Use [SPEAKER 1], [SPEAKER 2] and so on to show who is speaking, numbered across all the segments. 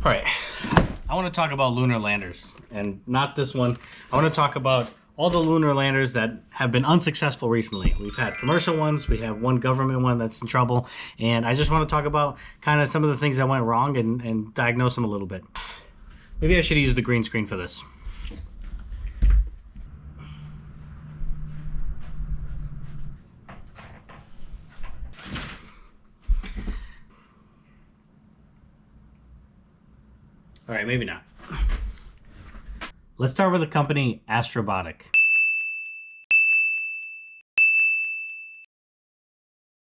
[SPEAKER 1] All right, I want to talk about lunar landers, and not this one. I want to talk about all the lunar landers that have been unsuccessful recently. We've had commercial ones, we have one government one that's in trouble, and I just want to talk about kind of some of the things that went wrong and diagnose them a little bit. Maybe I should use the green screen for this. All right, maybe not. Let's start with the company Astrobotic.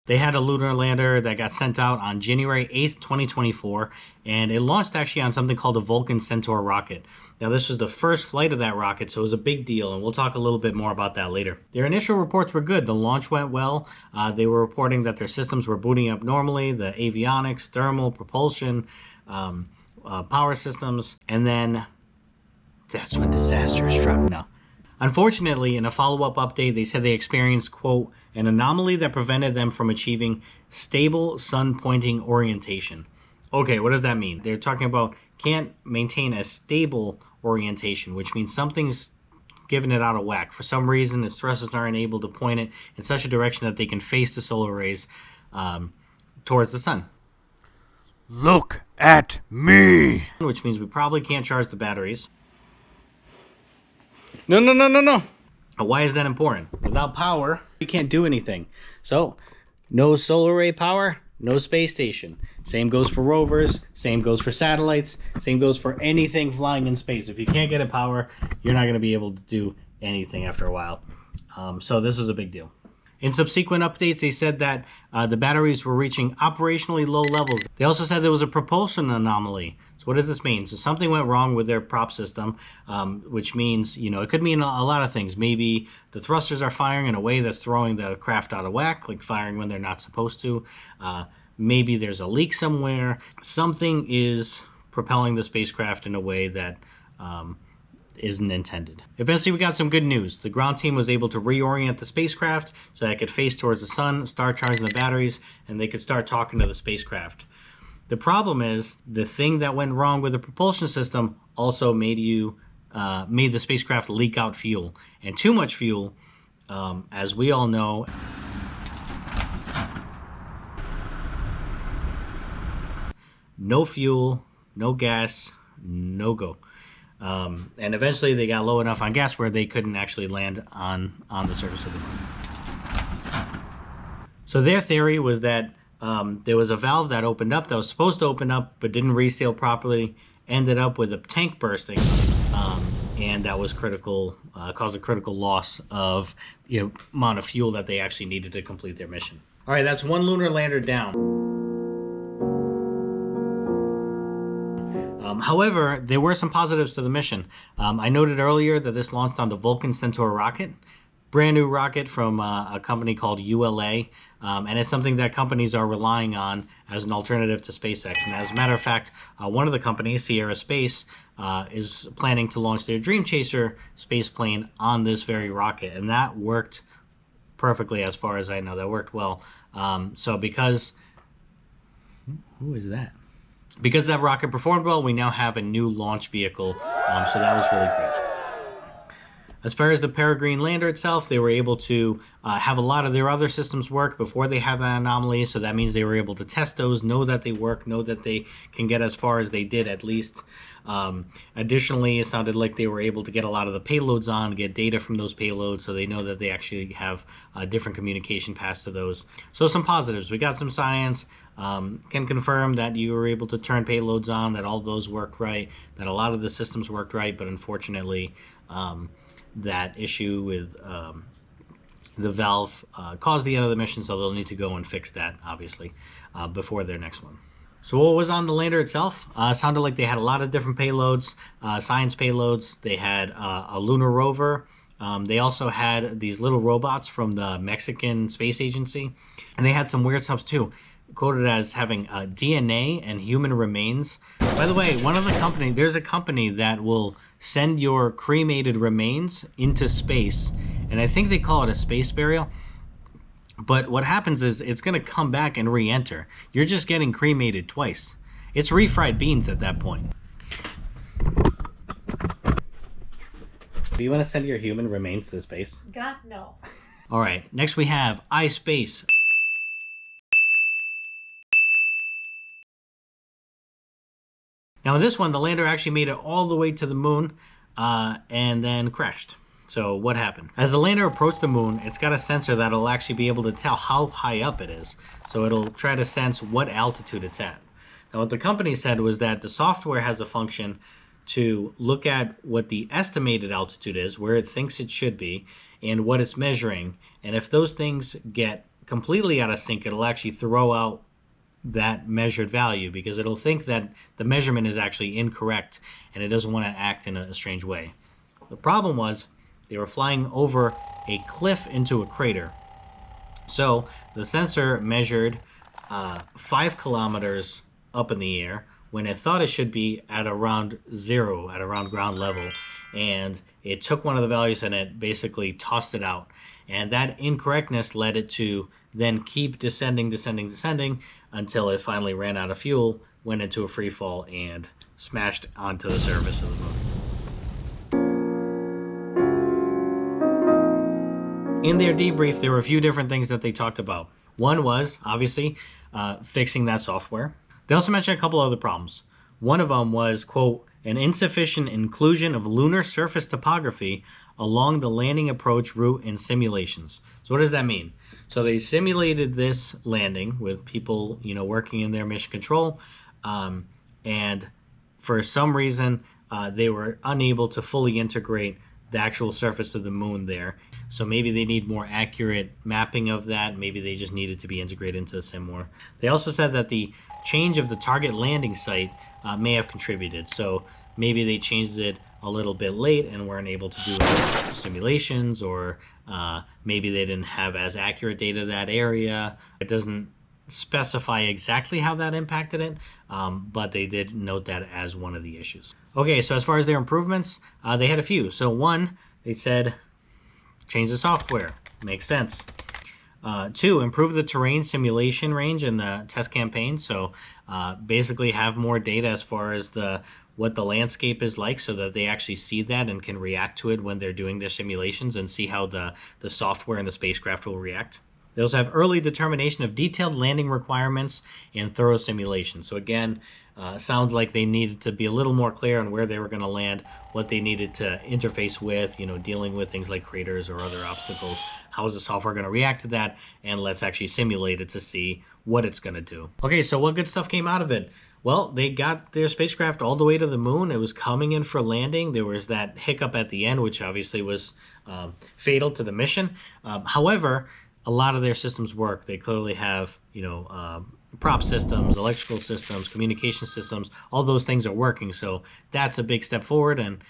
[SPEAKER 1] They had a lunar lander that got sent out on January 8th, 2024, and it launched actually on something called a Vulcan Centaur rocket. Now, this was the first flight of that rocket, so it was a big deal, and we'll talk a little bit more about that later. Their initial reports were good. The launch went well. They were reporting that their systems were booting up normally, the avionics, thermal, propulsion, power systems, and then that's when disaster struck. Now, unfortunately, in a follow-up update, they said they experienced, quote, an anomaly that prevented them from achieving stable sun-pointing orientation. Okay, what does that mean? They're talking about can't maintain a stable orientation, which means something's giving it out of whack. For some reason, its thrusters aren't able to point it in such a direction that they can face the solar rays towards the sun.
[SPEAKER 2] Look at me!
[SPEAKER 1] Which means we probably can't charge the batteries.
[SPEAKER 2] No.
[SPEAKER 1] Why is that important? Without power, you can't do anything. So, no solar ray power, no space station. Same goes for rovers, same goes for satellites, same goes for anything flying in space. If you can't get a power, you're not going to be able to do anything after a while. So this is a big deal. In subsequent updates, they said that the batteries were reaching operationally low levels. They also said there was a propulsion anomaly. So what does this mean? So something went wrong with their prop system, which means, it could mean a lot of things. Maybe the thrusters are firing in a way that's throwing the craft out of whack, like firing when they're not supposed to. Maybe there's a leak somewhere. Something is propelling the spacecraft in a way that isn't intended. Eventually, we got some good news. The ground team was able to reorient the spacecraft so that it could face towards the sun, start charging the batteries, and they could start talking to the spacecraft. The problem is, the thing that went wrong with the propulsion system also made the spacecraft leak out fuel. And too much fuel, as we all know, no fuel, no gas, no go. And eventually they got low enough on gas where they couldn't actually land on the surface of the moon. So their theory was that there was a valve that opened up that was supposed to open up but didn't reseal properly, ended up with a tank bursting, and that was critical, caused a critical loss of the amount of fuel that they actually needed to complete their mission. All right, that's one lunar lander down. However, there were some positives to the mission. I noted earlier that this launched on the Vulcan Centaur rocket, brand new rocket from a company called ULA, and it's something that companies are relying on as an alternative to SpaceX. And as a matter of fact, one of the companies, Sierra Space, is planning to launch their Dream Chaser space plane on this very rocket, and that worked perfectly as far as I know. That worked well. So because... Who is that? Because that rocket performed well, we now have a new launch vehicle, so that was really great. As far as the Peregrine lander itself, they were able to have a lot of their other systems work before they had that anomaly, so that means they were able to test those, know that they work, know that they can get as far as they did at least. Additionally, it sounded like they were able to get a lot of the payloads on, get data from those payloads, so they know that they actually have different communication paths to those. So some positives. We got some science. Can confirm that you were able to turn payloads on, that all those worked right, that a lot of the systems worked right, but unfortunately that issue with the valve caused the end of the mission, so they'll need to go and fix that, obviously, before their next one. So what was on the lander itself? Sounded like they had a lot of different payloads, science payloads. They had a lunar rover. They also had these little robots from the Mexican Space Agency, and they had some weird stuff too. Quoted as having DNA and human remains. By the way, there's a company that will send your cremated remains into space, and I think they call it a space burial. But what happens is it's going to come back and re-enter. You're just getting cremated twice. It's refried beans at that point. Do you want to send your human remains to space?
[SPEAKER 3] God, no.
[SPEAKER 1] All right, next we have iSpace. Now in this one, the lander actually made it all the way to the moon and then crashed. So what happened? As the lander approached the moon, it's got a sensor that'll actually be able to tell how high up it is. So it'll try to sense what altitude it's at. Now what the company said was that the software has a function to look at what the estimated altitude is, where it thinks it should be, and what it's measuring. And if those things get completely out of sync, it'll actually throw out that measured value because it'll think that the measurement is actually incorrect and it doesn't want to act in a strange way. The problem was they were flying over a cliff into a crater. So the sensor measured 5 kilometers up in the air when it thought it should be at around zero, at around ground level. And it took one of the values and it basically tossed it out. And that incorrectness led it to then keep descending until it finally ran out of fuel, went into a free fall, and smashed onto the surface of the moon. In their debrief, there were a few different things that they talked about. One was, obviously, fixing that software. They also mentioned a couple other problems. One of them was, quote, an insufficient inclusion of lunar surface topography along the landing approach route in simulations. So what does that mean? So they simulated this landing with people, working in their mission control, and for some reason, they were unable to fully integrate the actual surface of the moon there. So maybe they need more accurate mapping of that. Maybe they just needed to be integrated into the sim more. They also said that the change of the target landing site may have contributed. So maybe they changed it a little bit late and weren't able to do simulations, or maybe they didn't have as accurate data that area. It doesn't specify exactly how that impacted it, but they did note that as one of the issues. Okay, so as far as their improvements, they had a few. So one, they said, change the software. Makes sense. 2, improve the terrain simulation range in the test campaign. So basically have more data as far as what the landscape is like, so that they actually see that and can react to it when they're doing their simulations and see how the software and the spacecraft will react. They also have early determination of detailed landing requirements and thorough simulation. So again, sounds like they needed to be a little more clear on where they were going to land, what they needed to interface with, dealing with things like craters or other obstacles. How is the software going to react to that? And let's actually simulate it to see what it's going to do. Okay, so what good stuff came out of it? Well, they got their spacecraft all the way to the moon. It was coming in for landing. There was that hiccup at the end, which obviously was fatal to the mission. However, a lot of their systems work. They clearly have, prop systems, electrical systems, communication systems. All those things are working. So that's a big step forward, and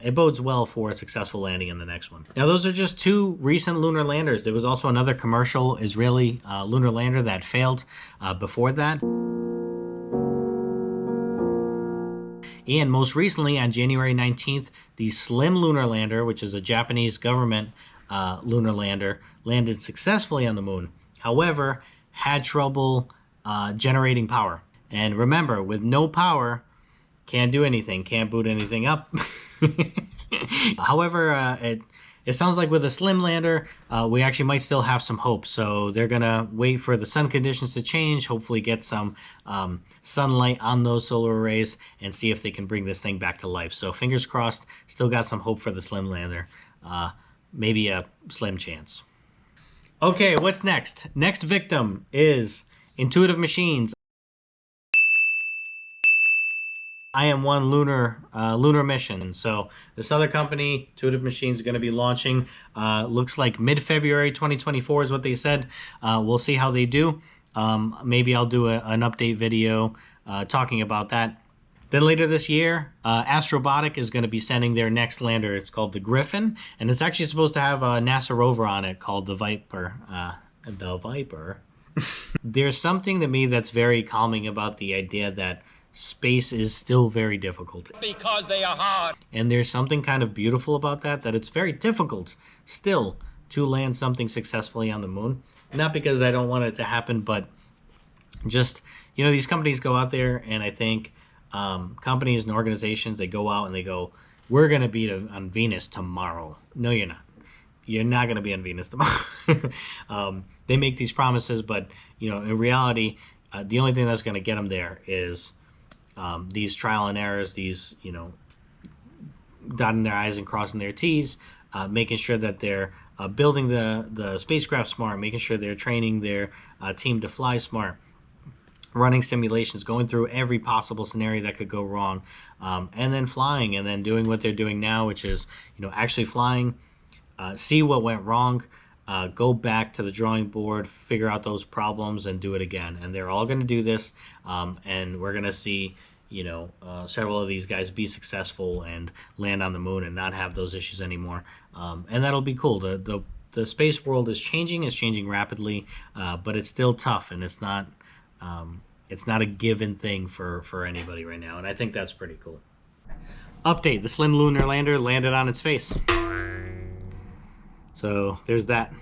[SPEAKER 1] it bodes well for a successful landing in the next one. Now, those are just 2 recent lunar landers. There was also another commercial Israeli lunar lander that failed before that. And most recently, on January 19th, the SLIM lunar lander, which is a Japanese government lunar lander, landed successfully on the moon. However, had trouble generating power. And remember, with no power, can't do anything, can't boot anything up. However, it sounds like with a SLIM lander, we actually might still have some hope. So they're going to wait for the sun conditions to change, hopefully get some sunlight on those solar arrays, and see if they can bring this thing back to life. So fingers crossed, still got some hope for the SLIM lander. Maybe a slim chance. Okay, what's next? Next victim is Intuitive Machines. IM-1 lunar mission. So this other company, Intuitive Machines, is going to be launching. Looks like mid-February 2024 is what they said. We'll see how they do. Maybe I'll do an update video talking about that. Then later this year, Astrobotic is going to be sending their next lander. It's called the Griffin, and it's actually supposed to have a NASA rover on it called the Viper. There's something to me that's very calming about the idea that space is still very difficult.
[SPEAKER 4] Because they are hard.
[SPEAKER 1] And there's something kind of beautiful about that it's very difficult still to land something successfully on the moon. Not because I don't want it to happen, but just, these companies go out there, and I think companies and organizations, they go out and they go, we're going to be on Venus tomorrow. No, you're not. You're not going to be on Venus tomorrow. They make these promises, but in reality, the only thing that's going to get them there is these trial and errors, these dotting their I's and crossing their T's, making sure that they're building the spacecraft smart, making sure they're training their team to fly smart, running simulations, going through every possible scenario that could go wrong, and then flying, and then doing what they're doing now, which is actually flying, see what went wrong, go back to the drawing board, figure out those problems, and do it again. And they're all going to do this, and we're going to see several of these guys be successful and land on the moon and not have those issues anymore, and that'll be cool. The space world is changing rapidly, but it's still tough, and it's not a given thing for anybody right now, and I think that's pretty cool. Update: the Slim Lunar Lander landed on its face. So there's that.